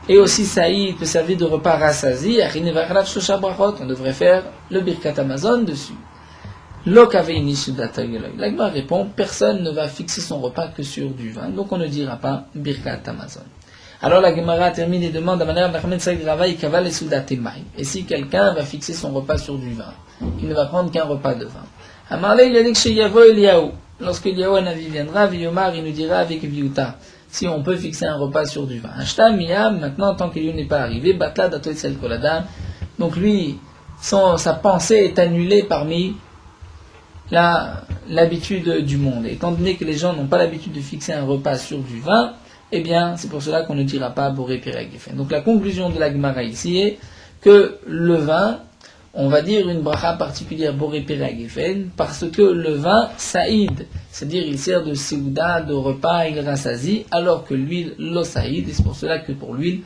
et aussi Saïd peut servir de repas rassasi, on devrait faire le Birkat Amazon dessus. L'Agma répond, personne ne va fixer son repas que sur du vin, donc on ne dira pas Birkat Amazon. Alors la Gemara termine et demande à manière et si quelqu'un va fixer son repas sur du vin, il ne va prendre qu'un repas de vin. Amarle, il a dit que chez Yavo Eliaou, lorsque Eliaou Navi viendra, Viyomar, il nous dira avec Viuta, si on peut fixer un repas sur du vin. Ashta Miyam, maintenant, tant qu'Eliaou n'est pas arrivé, Batla Datoetsel Kolada, donc lui, sa pensée est annulée parmi l'habitude du monde. Étant donné que les gens n'ont pas l'habitude de fixer un repas sur du vin, eh bien, c'est pour cela qu'on ne dira pas Boré Perek Gefen. Donc la conclusion de la Gemara ici est que le vin, on va dire une bracha particulière Boré Perek Gefen, parce que le vin saïd, c'est-à-dire il sert de seouda, de repas, il rassasie, alors que l'huile lo saïd, et c'est pour cela que pour l'huile,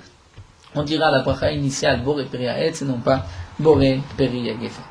on dira la bracha initiale Boré Perek et non pas Boré Perek Gefen.